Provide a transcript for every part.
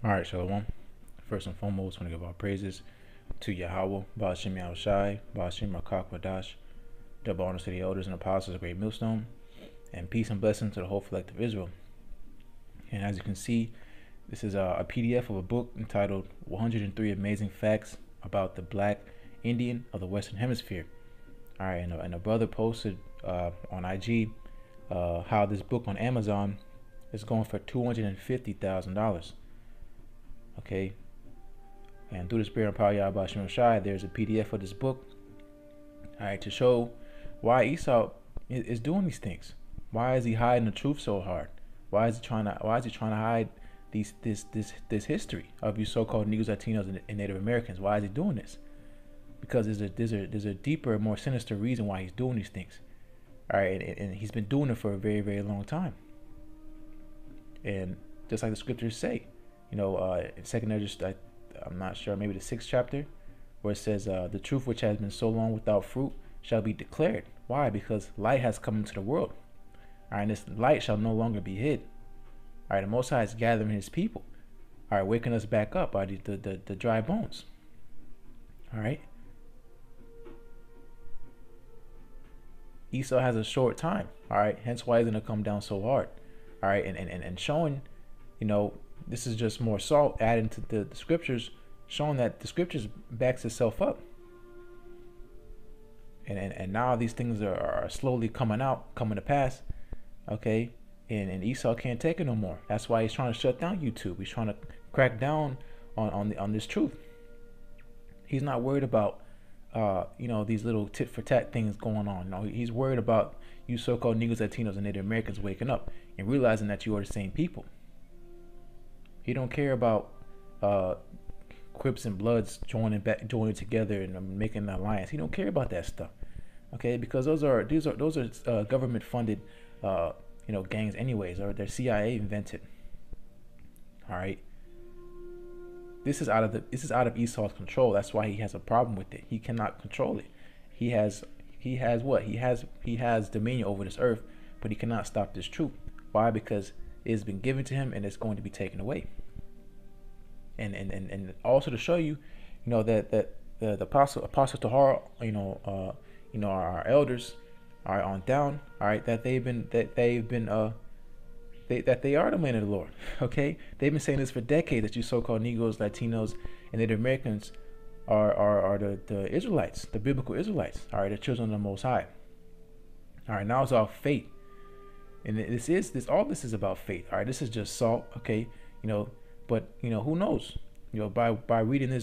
All right, Shalom. First and foremost, I want to give our praises to YAHAWAH, YAHAWASHI, HAKAKWADASH, double honors to the elders and apostles of Great Millstone, and peace and blessings to the whole collective Israel. And as you can see, this is a PDF of a book entitled 103 Amazing Facts About the Black Indian of the Western Hemisphere. All right, and a brother posted on IG how this book on Amazon is going for $250,000. Okay, and through the spirit of power YAHAWASHI, there's a PDF of this book, all right, to show why Esau is doing these things. Why is he hiding the truth so hard? Why is he trying to hide this history of you so-called Negroes, Latinos, and Native Americans? Why is he doing this? Because there's a deeper, more sinister reason why he's doing these things. All right, and he's been doing it for a very, very long time. And just like the scriptures say, you know, in Second Ezra, I'm not sure, maybe the 6th chapter, where it says, the truth which has been so long without fruit shall be declared. Why? Because light has come into the world. All right, and this light shall no longer be hid. All right, the Most High is gathering his people. All right, waking us back up, all right, the dry bones. All right. Esau has a short time. All right, hence why he's going to come down so hard. All right, and showing, you know, this is just more salt added to the scriptures, showing that the scriptures backs itself up. And now these things are slowly coming to pass. Okay, and Esau can't take it no more. That's why he's trying to shut down YouTube. He's trying to crack down on this truth. He's not worried about you know, these little tit for tat things going on. No, he's worried about you so-called Negroes, Latinos, and Native Americans waking up and realizing that you are the same people. He don't care about Crips and Bloods joining together and making an alliance. He don't care about that stuff. Okay, because those are government funded you know, gangs anyways, or they're CIA invented. All right. This is out of Esau's control. That's why he has a problem with it. He cannot control it. He has what? He has dominion over this earth, but he cannot stop this truth. Why? Because it has been given to him and it's going to be taken away. And also to show you, you know, that the apostle Tahar, you know, our elders are on down, all right, that they are the men of the Lord. Okay, they've been saying this for decades, that you so-called Negroes, Latinos, and Native Americans are the Israelites, the biblical Israelites, all right, the children of the Most High. All right, now it's all faith, and all this is about faith. All right, this is just salt, okay, you know, but you know, who knows, you know, by reading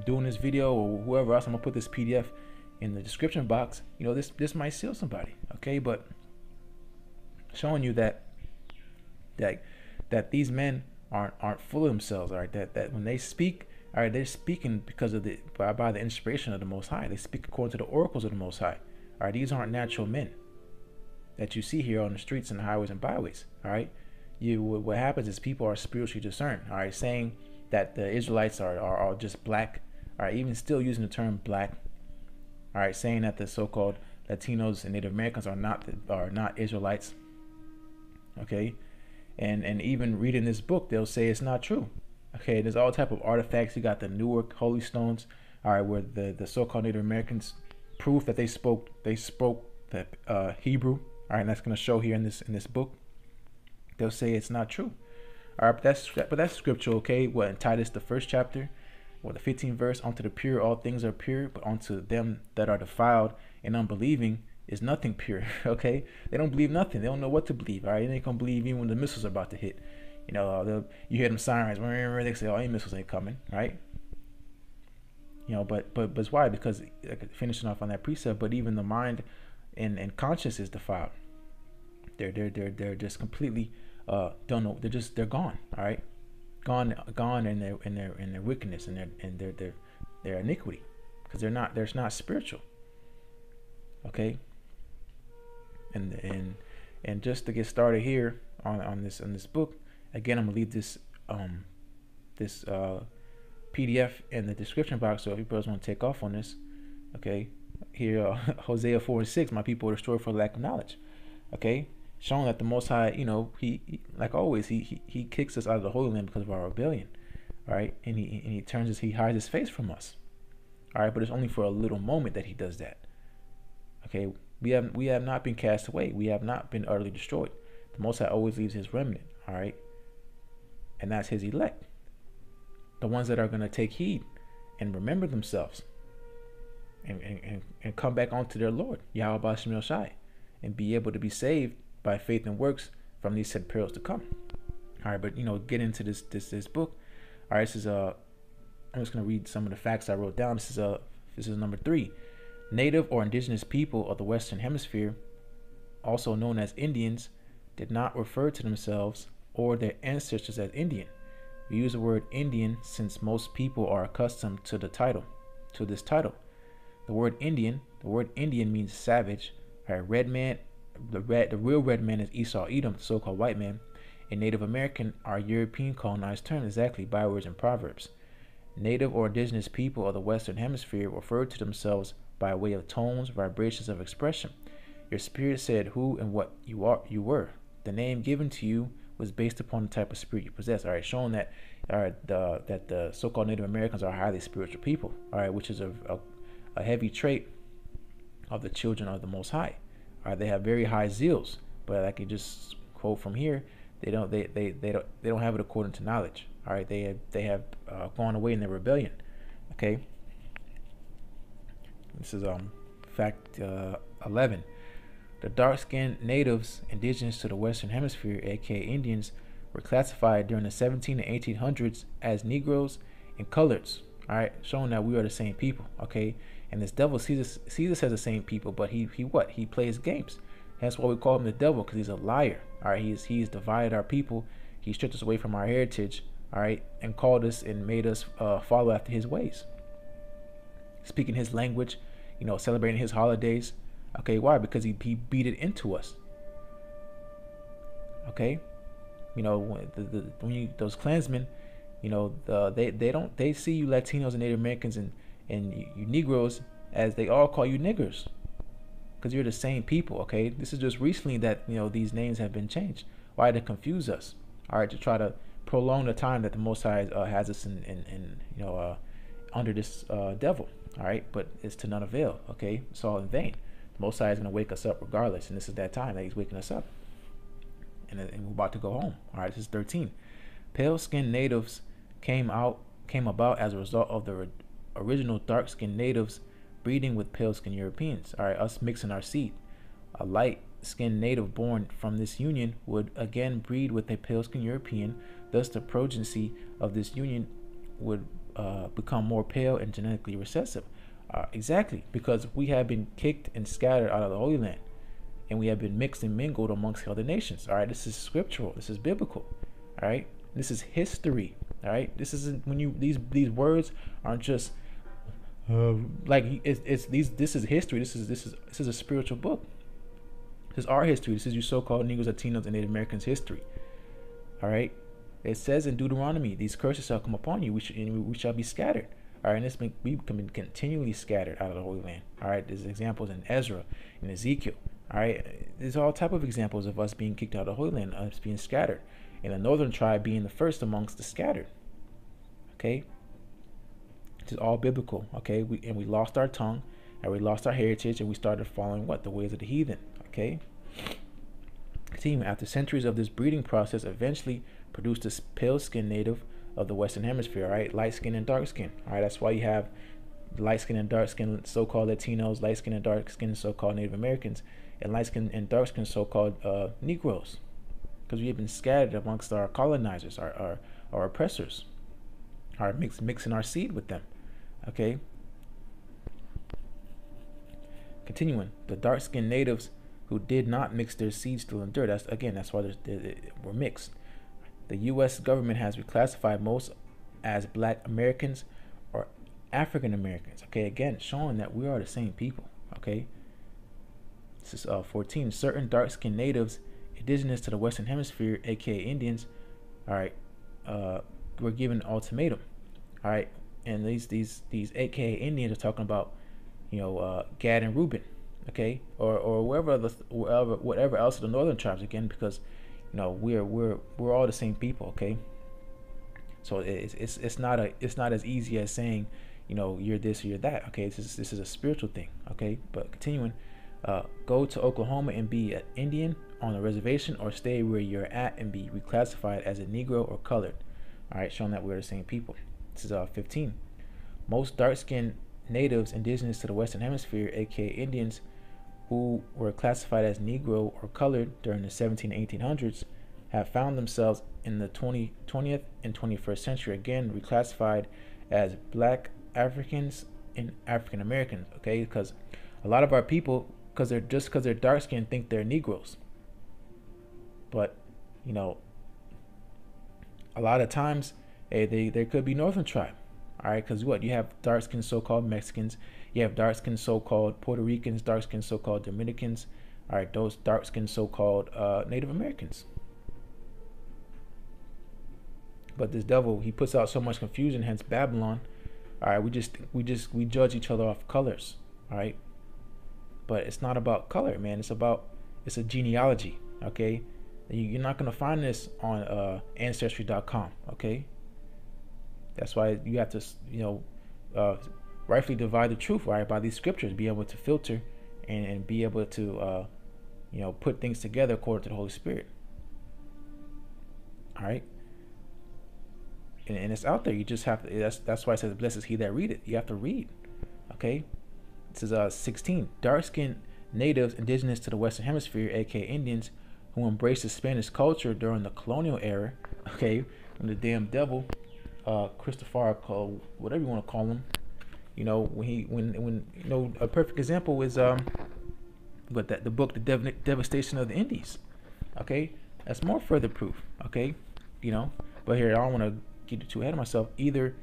doing this video, or whoever else, I'm gonna put this PDF in the description box. You know, this might seal somebody, okay, but showing you that these men aren't full of themselves. All right, that when they speak, all right, they're speaking because of by the inspiration of the Most High. They speak according to the oracles of the Most High. All right, these aren't natural men that you see here on the streets and the highways and byways. All right, what happens is people are spiritually discerned. All right, saying that the Israelites are just black. All right, even still using the term black. All right, saying that the so-called Latinos and Native Americans are not Israelites. Okay. And even reading this book, they'll say it's not true. Okay, there's all type of artifacts. You got the Newark holy stones, all right, where the so-called Native Americans proof that they spoke the Hebrew. All right, and that's going to show here in this book. They'll say it's not true. All right, but that's scriptural. Okay, what in Titus the 1st chapter, or the 15th verse, unto the pure all things are pure, but unto them that are defiled and unbelieving is nothing pure. Okay, they don't believe nothing. They don't know what to believe. All right, they ain't gonna believe even when the missiles are about to hit. You know, you hear them sirens. They say, "Oh, any missiles ain't coming." Right? You know, but it's why? Because finishing off on that precept. But even the mind and conscience is defiled. They're just completely don't know. They're gone. All right, gone in their wickedness and their iniquity, because they're not spiritual. Okay. And just to get started here on this book, again, I'm gonna leave this PDF in the description box, so if you brothers want to take off on this, okay, here Hosea 4:6, my people are destroyed for lack of knowledge. Okay, showing that the Most High, he like always, he kicks us out of the Holy Land because of our rebellion, all right? And he hides his face from us, all right? But it's only for a little moment that he does that. Okay, we have not been cast away. We have not been utterly destroyed. The Most High always leaves his remnant, all right? And that's his elect, the ones that are going to take heed and remember themselves and come back onto their Lord, YAHAWASHI, and be able to be saved by faith and works from these said perils to come. All right, but get into this book. All right, this is I'm just gonna read some of the facts I wrote down. This is number 3. Native or indigenous people of the Western Hemisphere, also known as Indians, did not refer to themselves or their ancestors as Indian. We use the word Indian since most people are accustomed to this title. The word Indian means savage. All right, red man. The real red man is Esau Edom, the so-called white man. And Native American are European colonized terms, exactly, bywords and proverbs. Native or indigenous people of the Western Hemisphere refer to themselves by way of tones, vibrations of expression. Your spirit said who and what you were. The name given to you was based upon the type of spirit you possess. All right, showing that that the so-called Native Americans are highly spiritual people. All right, which is a heavy trait of the children of the Most High. All right, they have very high zeals, but I can just quote from here. They don't have it according to knowledge. All right, they have gone away in their rebellion. Okay. This is fact 11. The dark-skinned natives indigenous to the Western Hemisphere, aka Indians, were classified during the 17 and 1800s as Negroes and coloreds. All right, showing that we are the same people. Okay, and this devil sees us as the same people, but he plays games. That's why we call him the devil, because he's a liar. All right, he's divided our people. He stripped us away from our heritage. All right, and called us and made us follow after his ways, speaking his language, celebrating his holidays. Okay, why? Because he beat it into us. Okay, when those Klansmen, they see you Latinos and Native Americans and you Negroes as they all call you niggers, because you're the same people. Okay, this is just recently that these names have been changed. Why? To confuse us. All right, to try to prolong the time that the Most High has us in under this devil. All right, but it's to none avail. Okay, it's all in vain. The Most High is going to wake us up regardless, and this is that time that he's waking us up, and we're about to go home. All right, this is 13. Pale-skinned natives came about as a result of the original dark-skinned natives breeding with pale-skinned Europeans. All right, us mixing our seed. A light-skinned native born from this union would again breed with a pale-skinned European. Thus, the progeny of this union would become more pale and genetically recessive. Exactly, because we have been kicked and scattered out of the Holy Land, and we have been mixed and mingled amongst other nations. All right, this is scriptural. This is biblical. All right, this is history. All right, this isn't when these words aren't just like it's these. This is history. This is a spiritual book. This is our history. This is your so-called Negroes, Latinos, and Native Americans' history. All right, it says in Deuteronomy, these curses shall come upon you. We shall be scattered. All right, and we can be continually scattered out of the Holy Land. All right, there's examples in Ezra and Ezekiel. All right, there's all type of examples of us being kicked out of the Holy Land, us being scattered, and the northern tribe being the first amongst the scattered. Okay, this is all biblical. Okay, we lost our tongue, and we lost our heritage, and we started following the ways of the heathen. Okay, continue. After centuries of this breeding process, eventually produced this pale-skinned native of the Western Hemisphere. All right, light skin and dark skin. All right, that's why you have light skin and dark skin so-called Latinos, light skin and dark skin so-called Native Americans, and light skin and dark skin so-called Negroes, because we have been scattered amongst our colonizers, our oppressors, our mixing our seed with them. Okay, continuing, the dark-skinned natives who did not mix their seeds still endure. That's why they were mixed. The U.S. government has reclassified most as Black Americans or African Americans. Okay, again, showing that we are the same people. Okay, this is 14. Certain dark-skinned natives indigenous to the Western Hemisphere, aka Indians, all right, were given an ultimatum. All right, and these aka Indians are talking about, Gad and Reuben. okay, or whatever else of the northern tribes, again, because we're all the same people, okay. So it's not as easy as saying, you're this or you're that, okay. This is a spiritual thing, okay. But continuing, go to Oklahoma and be an Indian on a reservation, or stay where you're at and be reclassified as a Negro or colored. All right, showing that we're the same people. This is 15. Most dark-skinned natives indigenous to the Western Hemisphere, aka Indians, who were classified as Negro or colored during the 17 and 1800s, have found themselves in the 20th and 21st century again reclassified as Black Africans and African Americans. Okay, because a lot of our people, because they're dark skinned, think they're Negroes. But a lot of times, hey, they could be Northern tribe. All right, because you have dark skinned so-called Mexicans, you have dark skinned so-called Puerto Ricans, dark skinned so-called Dominicans. All right, those dark skinned so-called Native Americans. But this devil, he puts out so much confusion, hence Babylon. All right, we judge each other off colors. All right, but it's not about color, man. It's a genealogy. Okay, you're not gonna find this on ancestry.com. Okay, that's why you have to rightfully divide the truth, right, by these scriptures, be able to filter and be able to put things together according to the Holy Spirit. All right. And it's out there. You just have to. That's why it says, "Blessed is he that readeth." You have to read. Okay. This is 16. Dark-skinned natives indigenous to the Western Hemisphere, aka Indians, who embraced the Spanish culture during the colonial era. Okay, when the damn devil, Christopher, whatever you want to call him, when a perfect example is but that the book, The Devastation of the Indies. Okay, that's more further proof. Okay, but here I don't want to get too ahead of myself. Either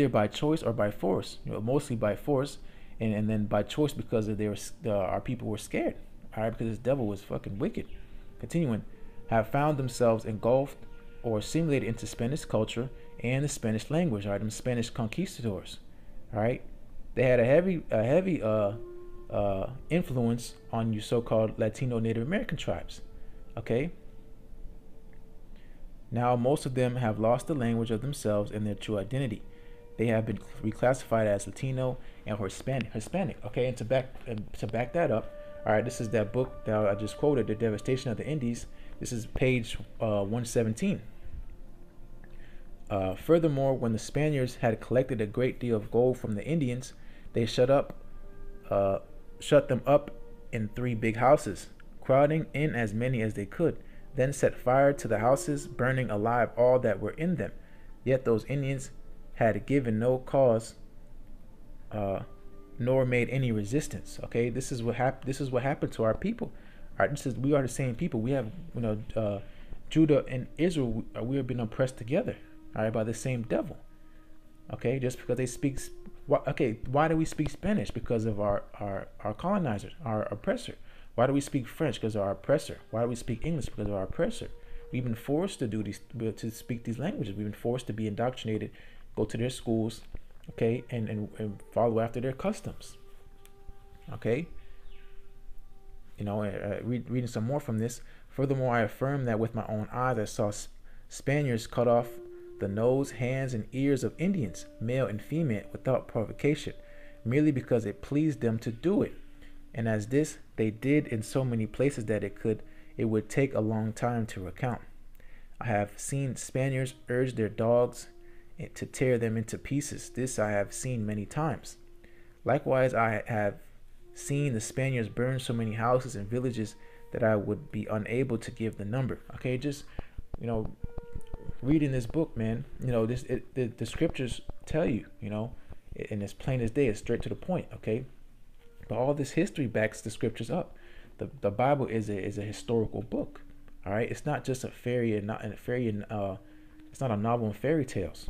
by choice or by force. Mostly by force, and then by choice because our people were scared. All right, because this devil was fucking wicked. Continuing, have found themselves engulfed or assimilated into Spanish culture and the Spanish language. All right, them Spanish conquistadors. All right, they had a heavy influence on you so-called Latino Native American tribes. Okay. Now, most of them have lost the language of themselves and their true identity. They have been reclassified as Latino and Hispanic. Okay, and to back that up, all right, this is that book that I just quoted, The Devastation of the Indies. This is page 117. Furthermore, when the Spaniards had collected a great deal of gold from the Indians, they shut them up in 3 big houses, crowding in as many as they could. Then set fire to the houses, burning alive all that were in them. Yet those Indians had given no cause, nor made any resistance. Okay, this is what happened to our people. All right, we are the same people. We have, Judah and Israel. We have been oppressed together. All right, by the same devil. Okay, just because they speak. Why do we speak Spanish? Because of our colonizer, our oppressor. Why do we speak French? Because of our oppressor. Why do we speak English? Because of our oppressor. We've been forced to speak these languages. We've been forced to be indoctrinated, go to their schools, okay, and follow after their customs. Okay. Reading some more from this. Furthermore, I affirm that with my own eyes I saw Spaniards cut off the nose, hands, and ears of Indians, male and female, without provocation, merely because it pleased them to do it. And as this they did in so many places that it would take a long time to recount. I have seen Spaniards urge their dogs to tear them into pieces. This I have seen many times. Likewise, I have seen the Spaniards burn so many houses and villages that I would be unable to give the number. Okay, just reading this book, man. The scriptures tell you, and it's plain as day. It's straight to the point. Okay. But all this history backs the scriptures up. The Bible is a historical book. All right, it's not just a fairy and it's not a novel and fairy tales.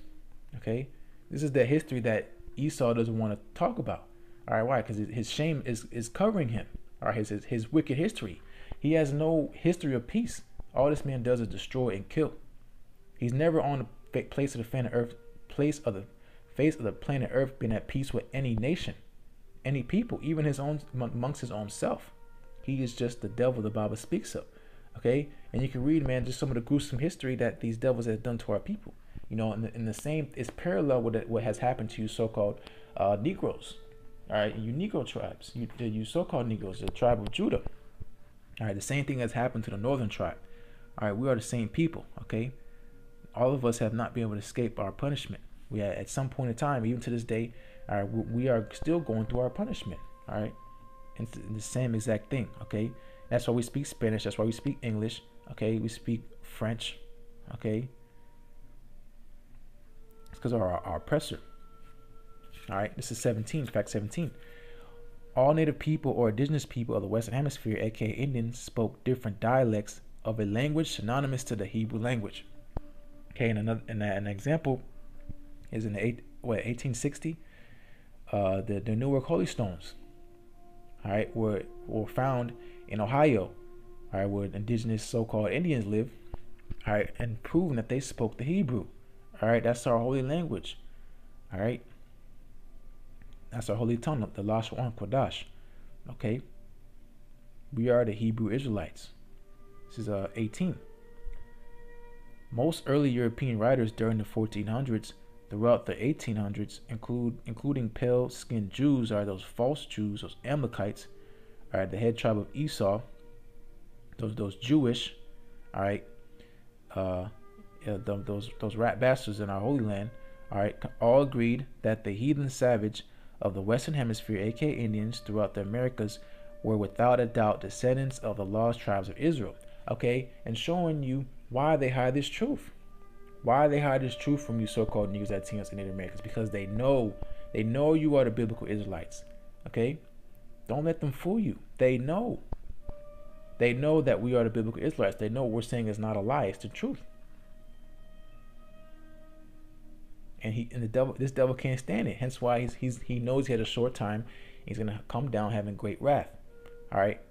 Okay, this is the history that Esau doesn't want to talk about. All right, why? Because his shame is covering him. All right, his wicked history. He has no history of peace. All this man does is destroy and kill. He's never on the face of the planet Earth been at peace with any nation. any people, even his own, amongst his own self. He is just the devil the Bible speaks of. Okay, and you can read, man, just some of the gruesome history that these devils have done to our people. You know, in the same, it's parallel with what has happened to you so-called Negroes. All right, you Negro tribes, you so-called Negroes, the tribe of Judah. All right, the same thing has happened to the northern tribe. All right, we are the same people. Okay, all of us have not been able to escape our punishment. We are, at some point in time, even to this day, all right, we are still going through our punishment. All right, and the same exact thing. Okay, that's why we speak Spanish. That's why we speak English. Okay, we speak French. Okay, it's because of our oppressor. All right, this is 17, fact 17. All native people or indigenous people of the Western Hemisphere, aka Indians, spoke different dialects of a language synonymous to the Hebrew language. Okay, and an example is in the 1860, the Newark Holy Stones, all right, were found in Ohio, all right, where indigenous so-called Indians live, all right, and proven that they spoke the Hebrew. All right, that's our holy language. All right, that's our holy tongue, the Lashon Kodash. Okay, we are the Hebrew Israelites. This is 18. Most early European writers during the 1400s throughout the 1800s, including pale-skinned Jews, are those false Jews, those Amalekites, all right, the head tribe of Esau, those Jewish, all right, those rat bastards in our Holy Land, all right, all agreed that the heathen savage of the Western Hemisphere, aka Indians, throughout the Americas, were without a doubt descendants of the lost tribes of Israel. Okay, and showing you why they hide this truth. Why they hide this truth from you so-called Negroes, Latinos, and Native Americans? Because they know you are the biblical Israelites. Okay, don't let them fool you. They know that we are the biblical Israelites. They know what we're saying is not a lie; it's the truth. And this devil can't stand it. Hence why he knows he had a short time. He's gonna come down having great wrath. All right,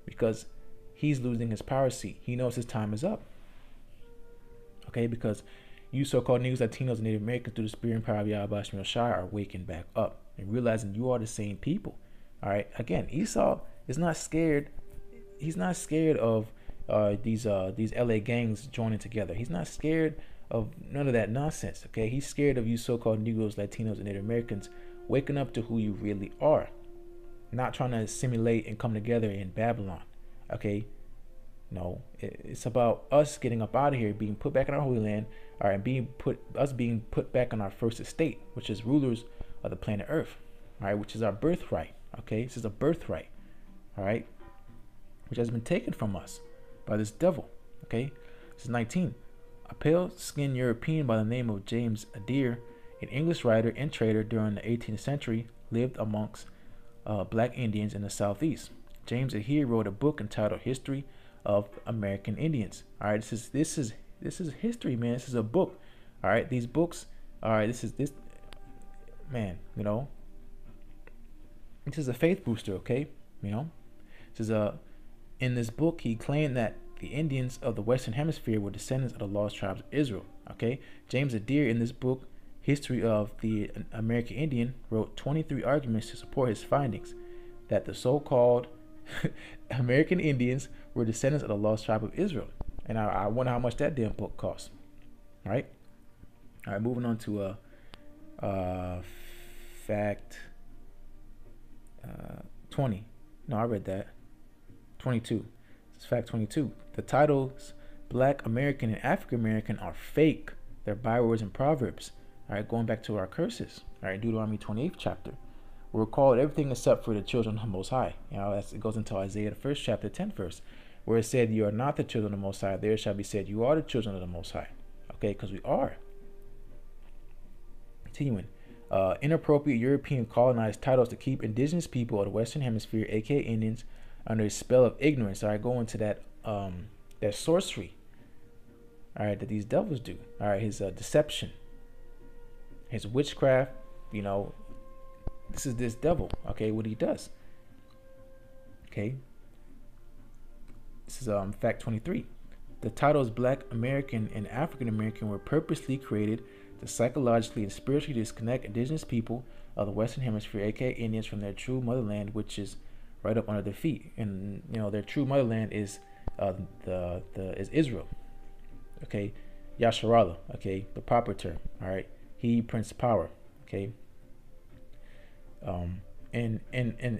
because he's losing his power seat. He knows his time is up. Okay, because you so-called Negroes, Latinos, and Native Americans, through the spirit and power of YAHAWASHI, are waking back up and realizing you are the same people. All right. Again, Esau is not scared. He's not scared of these LA gangs joining together. He's not scared of none of that nonsense. Okay, he's scared of you so-called Negroes, Latinos, and Native Americans waking up to who you really are, not trying to assimilate and come together in Babylon. Okay. No, it's about us getting up out of here, being put back in our holy land, all right, and being put back on our first estate, which is rulers of the planet Earth, all right, which is our birthright. Okay, this is a birthright, all right, which has been taken from us by this devil. Okay, this is 19. A pale-skinned European by the name of James Adair, an English writer and trader during the 18th century, lived amongst black Indians in the Southeast. James Adair wrote a book entitled History of American Indians. All right, this is history, man. This is a book. All right, these books. All right, this man. You know, this is a faith booster. Okay, you know, this is in this book he claimed that the Indians of the Western Hemisphere were descendants of the lost tribes of Israel. Okay, James Adair in this book, History of the American Indian, wrote 23 arguments to support his findings that the so-called American Indians were descendants of the lost tribe of Israel. And I wonder how much that damn book costs. All right, moving on to fact 20. No, I read that. 22. This is fact 22. The titles Black American and African American are fake. They're bywords and proverbs. All right, going back to our curses. All right, Deuteronomy 28th chapter. We're called everything except for the children of the Most High. You know, it goes into Isaiah, the 1st chapter, 10th verse, where it said, "You are not the children of the Most High. There shall be said, you are the children of the Most High." Okay, because we are. Continuing. Inappropriate European colonized titles to keep indigenous people of the Western Hemisphere, aka Indians, under a spell of ignorance. All right, go into that sorcery. All right, that these devils do. All right, his deception, his witchcraft. You know, this is this devil. Okay, what he does. Okay, this is fact 23. The titles Black American and African American were purposely created to psychologically and spiritually disconnect indigenous people of the Western Hemisphere, aka Indians, from their true motherland, which is right up under their feet. And their true motherland is is Israel. Okay, Yasharallah. Okay, the proper term. All right, he Prince Power. Okay. And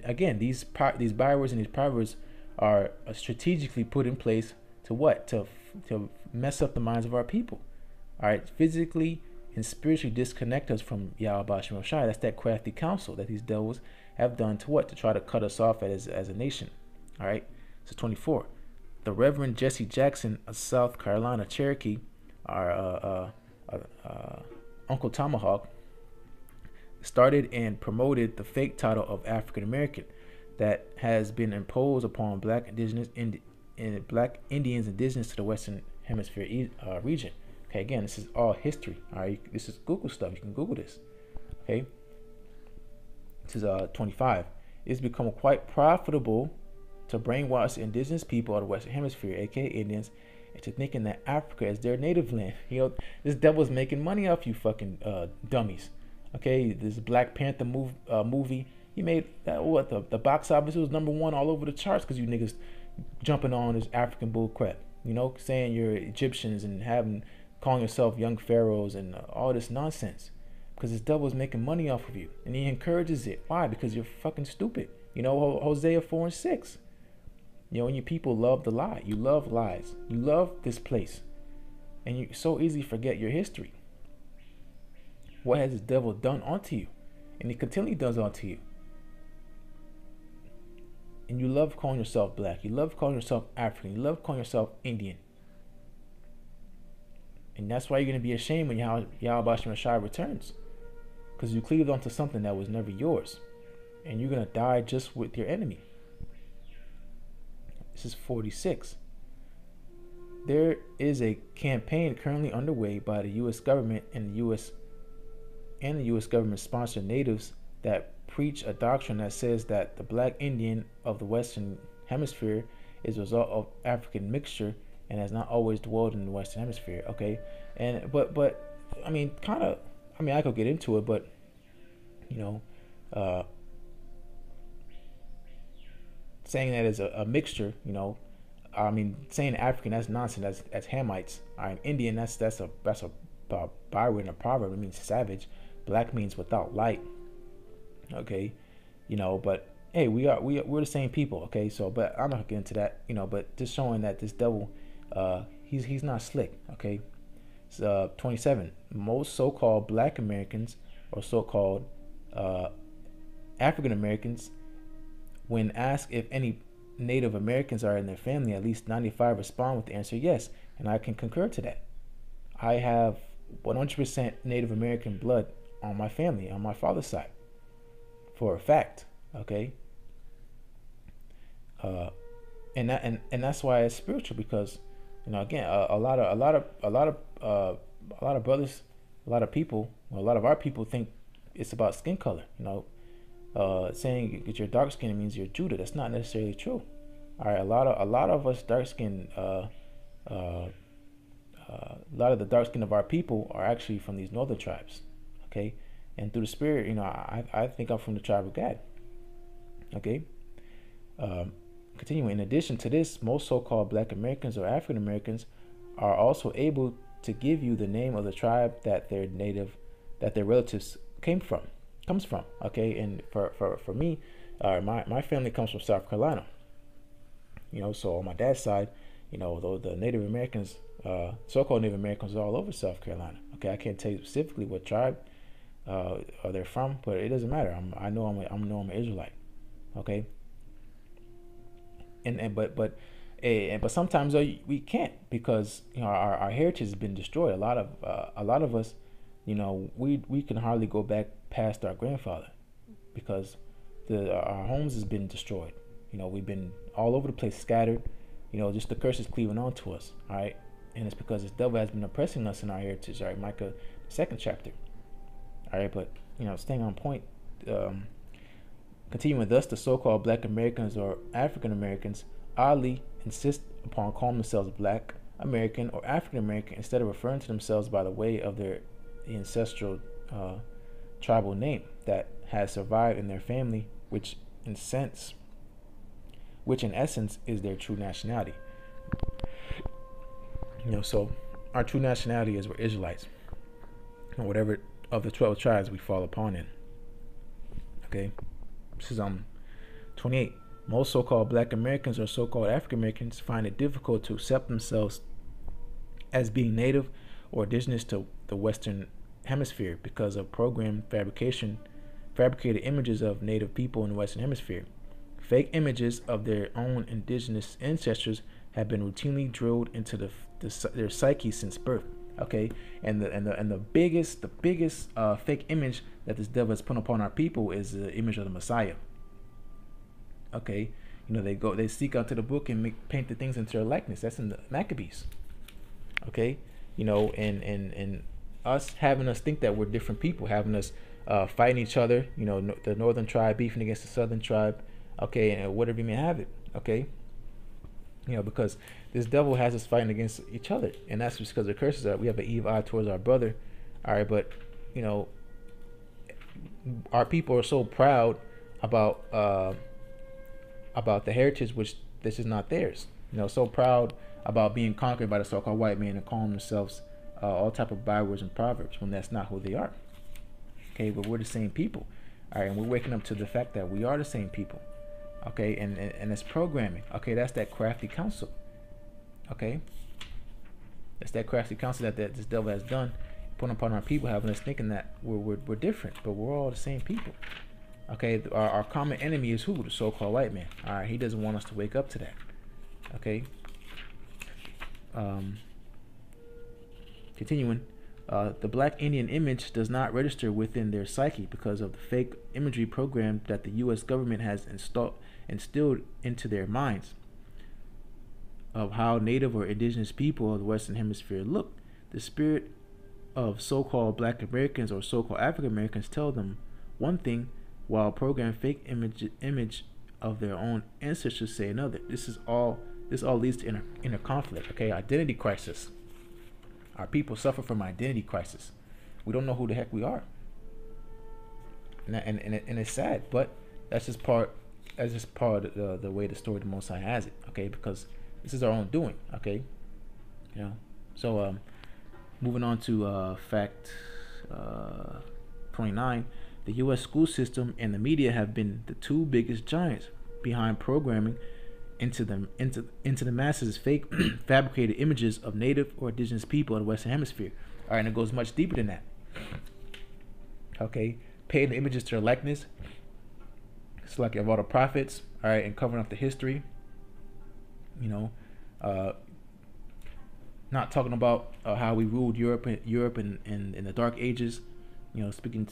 again, these bywords and these proverbs are strategically put in place to what? To mess up the minds of our people. All right, physically and spiritually disconnect us from YAHAWASHI. That's that crafty counsel that these devils have done to what? To try to cut us off as a nation. All right, so 24. The Reverend Jesse Jackson of South Carolina, Cherokee, our Uncle Tomahawk, started and promoted the fake title of African American that has been imposed upon black Indians indigenous to the Western Hemisphere region. Okay, again, this is all history. All right, this is Google stuff. You can Google this. Okay, this is 25. It's become quite profitable to brainwash indigenous people of the Western Hemisphere, aka Indians, into thinking that Africa is their native land. This devil's making money off you fucking dummies. Okay, this Black Panther movie, he made that the box office was #1 all over the charts because you niggas jumping on this African bull crap. Saying you're Egyptians and calling yourself young pharaohs and all this nonsense, because this devil is making money off of you and he encourages it. Why? Because you're fucking stupid. Hosea 4:6. And your people love the lie. You love lies. You love this place, and you so easily forget your history. What has this devil done unto you? And he continually does unto you. And you love calling yourself black. You love calling yourself African. You love calling yourself Indian. And that's why you're going to be ashamed when YAHAWASHI returns. Because you cleaved onto something that was never yours. And you're going to die just with your enemy. This is 46. There is a campaign currently underway by the U.S. government and the U.S. government sponsored natives that preach a doctrine that says that the black Indian of the Western Hemisphere is a result of African mixture and has not always dwelled in the Western Hemisphere. Okay, but I mean, I could get into it, but saying that is a mixture, saying African, that's nonsense. That's Hamites. Indian, that's a byword and a proverb. It means savage. Black means without light. Okay, but hey, we're the same people. Okay, so but I'm not getting into that. But just showing that this devil, he's not slick. Okay, so 27. Most so-called Black Americans or so-called African Americans, when asked if any Native Americans are in their family, at least 95 respond with the answer yes, and I can concur to that. I have 100% Native American blood on my family, on my father's side, for a fact. Okay, and that's why it's spiritual, because again, a lot of brothers, a lot of people, a lot of our people think it's about skin color. Saying that you're dark skinned means you're Judah. That's not necessarily true. All right, a lot of us dark skinned, a lot of the dark skin of our people are actually from these northern tribes. Okay, and through the spirit, I think I'm from the tribe of Gad. Okay, continuing. In addition to this, most so-called Black Americans or African Americans are also able to give you the name of the tribe that their relatives comes from. Okay, and for me, my family comes from South Carolina. So on my dad's side, the Native Americans, so-called Native Americans, are all over South Carolina. Okay, I can't tell you specifically what tribe they're from, but it doesn't matter. I know I'm an Israelite. Okay, but sometimes we can't, because our heritage has been destroyed. A lot of us, we can hardly go back past our grandfather, because our homes has been destroyed. We've been all over the place, scattered. Just the curse is cleaving on to us. All right, and it's because this devil has been oppressing us in our heritage. All right, Micah 2nd chapter. All right, but staying on point. Continuing, thus the so-called Black Americans or African Americans oddly insist upon calling themselves Black American or African American instead of referring to themselves by the way of their the ancestral tribal name that has survived in their family, which in essence is their true nationality. So our true nationality is we're Israelites, and whatever of the 12 tribes we fall upon in. Okay, this is 28. Most so-called Black Americans or so-called African Americans find it difficult to accept themselves as being native or indigenous to the Western Hemisphere because of fabricated images of native people in the Western Hemisphere. Fake images of their own indigenous ancestors have been routinely drilled into their psyche since birth. Okay, and the biggest fake image that this devil has put upon our people is the image of the Messiah. Okay, they seek out to the book and paint the things into their likeness. That's in the Maccabees. Okay, and us having us think that we're different people, having us fighting each other. The northern tribe beefing against the southern tribe. Okay, and whatever you may have it. Okay, because this devil has us fighting against each other, and that's just because the curses are we have an evil eye towards our brother. All right, but our people are so proud about the heritage, which this is not theirs. So proud about being conquered by the so-called white man and calling themselves all type of bywords and proverbs when that's not who they are. Okay, but we're the same people. All right, and we're waking up to the fact that we are the same people. Okay, and it's programming. Okay, that's that crafty counsel. Okay, that's that crafty counsel that this devil has done, put upon our people, having us thinking that we're different, but we're all the same people. Okay, our common enemy is who? The so-called white man. All right, he doesn't want us to wake up to that. Okay. Continuing, the Black Indian image does not register within their psyche because of the fake imagery program that the U.S. government has instilled into their minds of how native or indigenous people of the Western Hemisphere look. The spirit of so-called Black Americans or so-called African Americans tell them one thing, while program fake image of their own ancestors say another. This all leads to inner conflict. Okay, identity crisis. Our people suffer from identity crisis. We don't know who the heck we are, and it's sad, but that's just part of the way the story of the Most High has it. Okay, because this is our own doing. Okay, so moving on to fact 29. The U.S. school system and the media have been the two biggest giants behind programming into the masses fake fabricated images of native or indigenous people in the Western Hemisphere. All right, and it goes much deeper than that. Okay, painting the images to their likeness. It's like of all the prophets. All right, and covering up the history. Not talking about how we ruled Europe in the Dark Ages. Speaking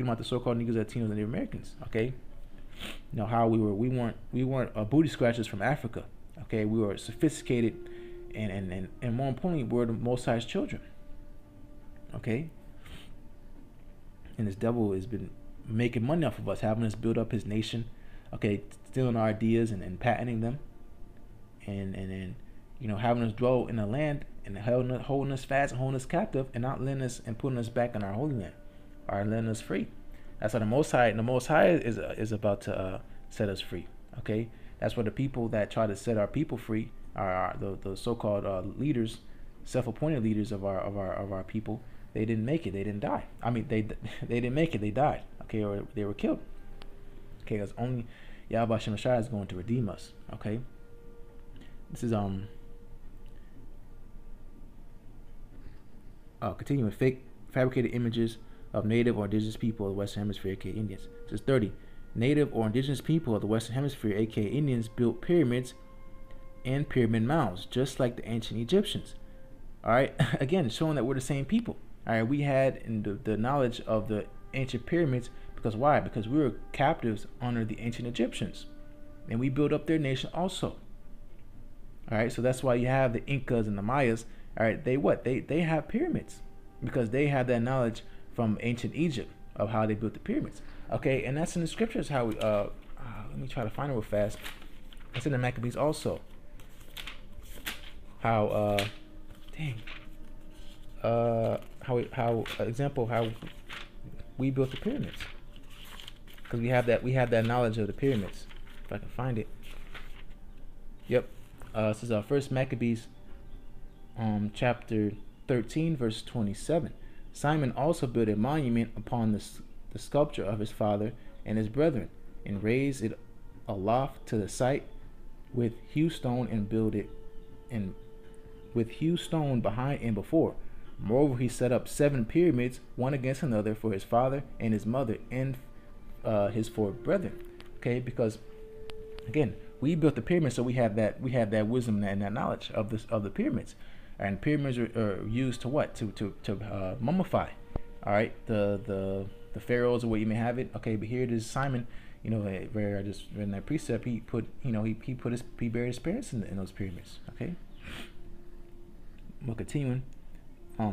about the so-called Negros, Latinos, and Native Americans. Okay, how we weren't booty scratchers from Africa. Okay, we were sophisticated, and more importantly, we're the Most High's children. Okay, and this devil has been making money off of us, having us build up his nation. Okay, stealing our ideas and patenting them, and having us dwell in the land and holding us fast and holding us captive, and not letting us and putting us back in our holy land, or letting us free. That's how the Most High is about to set us free. Okay, that's what the people that try to set our people free are the so-called leaders, self-appointed leaders of our people. They didn't make it. They didn't die. I mean, they didn't make it. They died. Okay, or they were killed. Okay, because only YAHAWASHI is going to redeem us. Okay, this is continuing fake fabricated images of native or indigenous people of the Western Hemisphere, aka Indians. This is 30. Native or indigenous people of the Western Hemisphere, aka Indians, built pyramids and pyramid mounds, just like the ancient Egyptians. All right, again, showing that we're the same people. All right, we had in the knowledge of the ancient pyramids because why? Because we were captives under the ancient Egyptians, and we built up their nation also. All right, so that's why you have the Incas and the Mayas. All right, they have pyramids because they have that knowledge from ancient Egypt of how they built the pyramids. Okay, and that's in the scriptures how we let me try to find it real fast. It's in the Maccabees also. How how example how we built the pyramids, because we have that knowledge of the pyramids. If I can find it. Yep. This is our First Maccabees, chapter 13, verse 27. Simon also built a monument upon the sculpture of his father and his brethren, and raised it aloft to the site with hew stone, and built it in with hew stone behind and before. Moreover, he set up 7 pyramids, one against another, for his father and his mother and his 4 brethren. Okay, because again, we built the pyramids, so we have that wisdom and that knowledge of the pyramids. And pyramids are used to what? To mummify. All right, the pharaohs or what you may have it. Okay, but here it is, Simon. You know, where I just read in that precept, he buried his parents in those pyramids. Okay, we're continuing.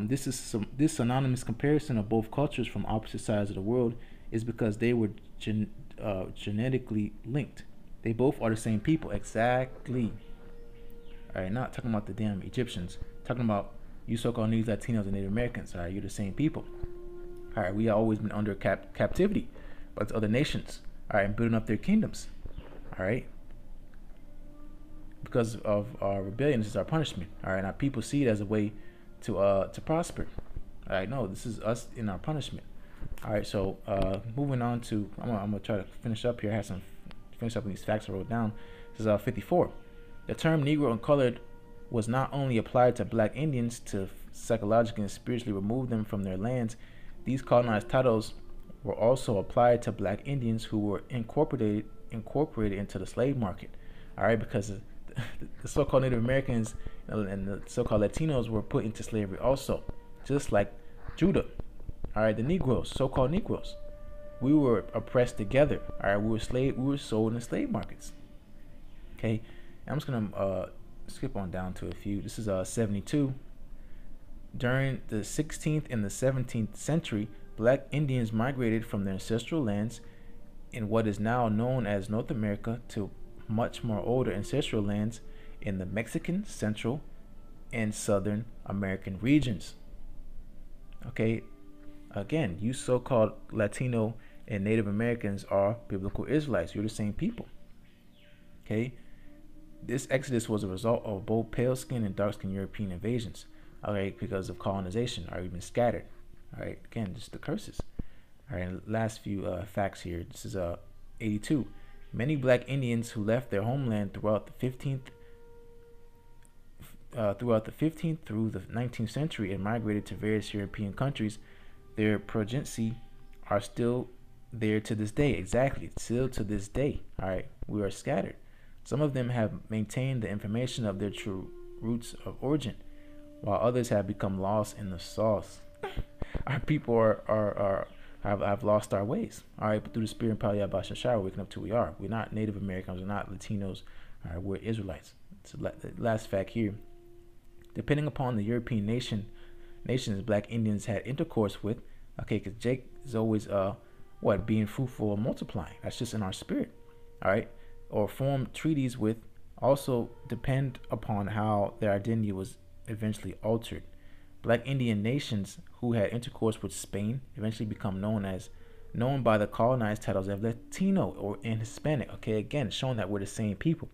This synonymous comparison of both cultures from opposite sides of the world is because they were genetically linked. They both are the same people. Exactly. All right, not talking about the damn Egyptians. Talking about you so-called these Latinos and Native Americans. All right, you're the same people. All right, we have always been under captivity by other nations. All right, and building up their kingdoms. All right, because of our rebellion, this is our punishment. All right, now people see it as a way to prosper. All right, no, this is us in our punishment. All right, so moving on to, I'm gonna try to finish up here. I have some finish up with these facts I wrote down. This is 54. The term Negro and colored was not only applied to black Indians to psychologically and spiritually remove them from their lands. These colonized titles were also applied to black Indians who were incorporated into the slave market. All right, because the so-called Native Americans and the so-called Latinos were put into slavery also, just like Judah. All right, the Negroes, so-called Negroes, we were oppressed together. All right, we were sold in slave markets. Okay, and I'm just gonna skip on down to a few. This is 72. During the 16th and the 17th century, black Indians migrated from their ancestral lands in what is now known as North America to much more older ancestral lands in the Mexican, Central, and Southern American regions. Okay, again, you so-called Latino and Native Americans are biblical Israelites. You're the same people. Okay, this exodus was a result of both pale skin and dark skin European invasions. All right, because of colonization, or even scattered. All right, again, just the curses. All right, last few facts here. This is 82. Many black Indians who left their homeland throughout the 15th through the 19th century and migrated to various European countries, their progeny are still there to this day. Exactly, still to this day. All right, we are scattered. Some of them have maintained the information of their true roots of origin, while others have become lost in the sauce. Our people have lost our ways. All right, but through the Spirit and power of YAHAWASHI, we're waking up to who we are. We're not Native Americans. We're not Latinos. All right, we're Israelites. So the last fact here. Depending upon the European nations black Indians had intercourse with, okay, because Jake is always being fruitful and multiplying. That's just in our spirit. All right, or formed treaties with, also depend upon how their identity was eventually altered. Black Indian nations who had intercourse with Spain eventually become known by the colonized titles of Latino and Hispanic. Okay, again, showing that we're the same people.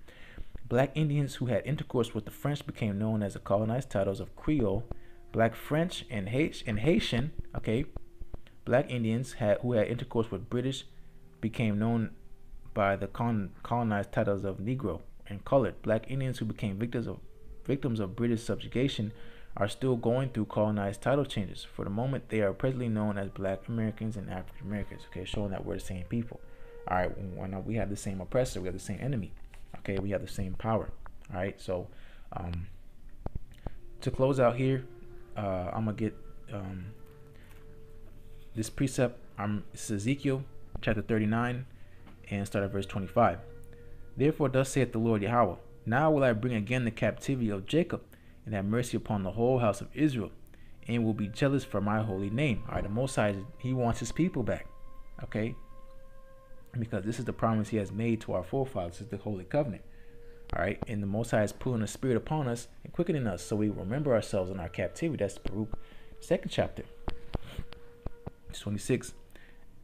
Black Indians who had intercourse with the French became known as the colonized titles of Creole. Black French and Haitian. Okay, Black Indians who had intercourse with British became known by the colonized titles of Negro and colored. Black Indians who became victims of British subjugation are still going through colonized title changes. For the moment, they are presently known as Black Americans and African Americans. Okay, showing that we're the same people. All right, we have the same oppressor, we have the same enemy. Okay, we have the same power. All right, so to close out here, I'm gonna get this precept. It's Ezekiel chapter 39 and start at verse 25. Therefore, thus saith the Lord Yahweh, now will I bring again the captivity of Jacob, and have mercy upon the whole house of Israel, and will be jealous for my holy name. All right, the Most High, he wants his people back. Okay, because this is the promise he has made to our forefathers. This is the holy covenant. All right, and the Most High is pulling the Spirit upon us and quickening us, so we remember ourselves in our captivity. That's Baruch Second chapter, 26.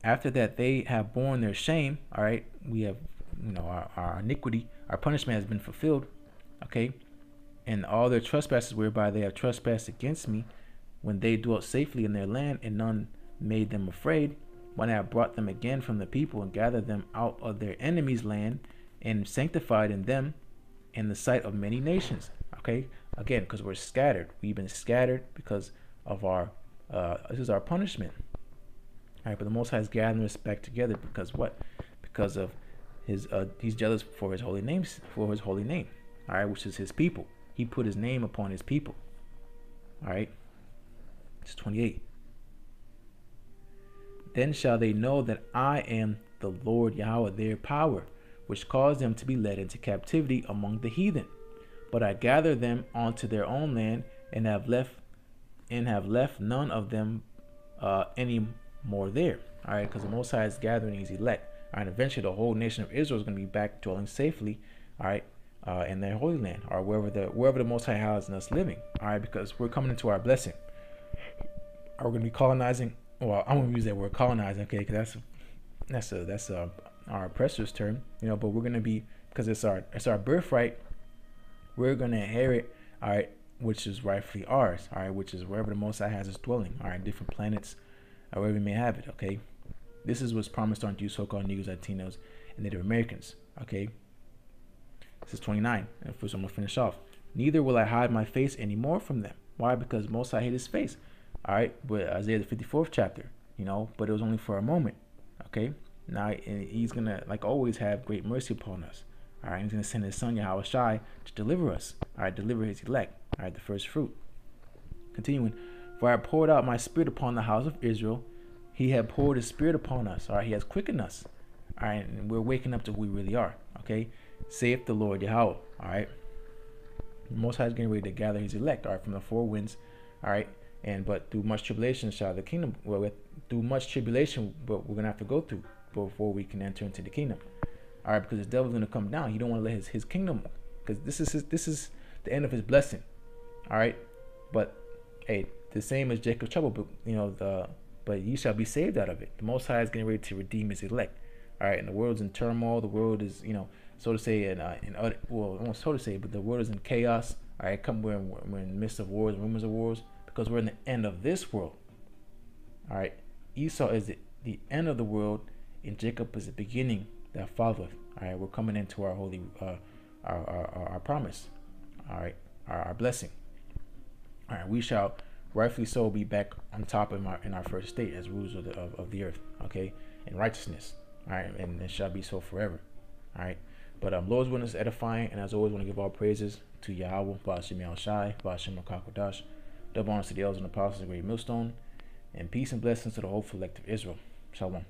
After that they have borne their shame, all right, we have, our iniquity, our punishment has been fulfilled, okay, and all their trespasses whereby they have trespassed against me, when they dwelt safely in their land, and none made them afraid, when I have brought them again from the people, and gathered them out of their enemies' land, and sanctified in them in the sight of many nations. Okay, again, because we're scattered, we've been scattered because of our this is our punishment. All right, but the Most High is gathering us back together because what? Because of his he's jealous for his holy name, all right, which is his people. He put his name upon his people. All right, it's 28. Then shall they know that I am the Lord Yahweh, their power, which caused them to be led into captivity among the heathen. But I gather them onto their own land, and have left none of them any more there. All right, because the Most High is gathering his elect. All right, eventually the whole nation of Israel is going to be back dwelling safely, all right, in their holy land, or wherever the Most High has us living. All right, because we're coming into our blessing. Are we going to be colonizing? Well, I'm going to use that word colonizing, okay, because that's our oppressor's term, but we're going to be, because it's our birthright, we're going to inherit, all right, which is rightfully ours, all right, which is wherever the Most High has us dwelling, all right, different planets, wherever we may have it, okay. This is what's promised unto you so-called Negroes, Latinos, and Native Americans, okay. This is 29, and first I'm going to finish off. Neither will I hide my face anymore from them. Why? Because Most High hid his face, all right, but Isaiah the 54th chapter, but it was only for a moment, okay. Now he's going to, like always, have great mercy upon us. All right, he's going to send his son, YAHAWASHI, to deliver us. All right, deliver his elect. All right, the first fruit. Continuing, for I poured out my spirit upon the house of Israel. He had poured his spirit upon us. All right, he has quickened us. All right, and we're waking up to who we really are. Okay, saith the Lord Yahweh. All right, the Most High is getting ready to gather his elect. All right, from the four winds. All right, but through much tribulation shall the kingdom. Well, through much tribulation, but we're gonna have to go through before we can enter into the kingdom. All right, because the devil's going to come down. He don't want to let his kingdom, because this is the end of his blessing. All right, but hey, the same as Jacob's trouble, but but ye shall be saved out of it. The Most High is getting ready to redeem his elect. All right, and the world's in turmoil. The world is, so to say, well, I don't so to say, but the world is in chaos. All right, we're in the midst of wars, rumors of wars, because we're in the end of this world. All right, Esau is the end of the world, and Jacob is the beginning that followeth. All right, we're coming into our holy, our promise. All right, our blessing. All right, we shall rightfully so be back on top in our first state as rulers of the earth. Okay, in righteousness. All right, and it shall be so forever. All right, but Lord's witness edifying, and as always, want to give all praises to Yahweh, Ba'ashem Yahushai, Ba'ashem Makakodash, double honors to the elders and apostles of the great millstone, and peace and blessings to the whole elect of Israel. Shalom.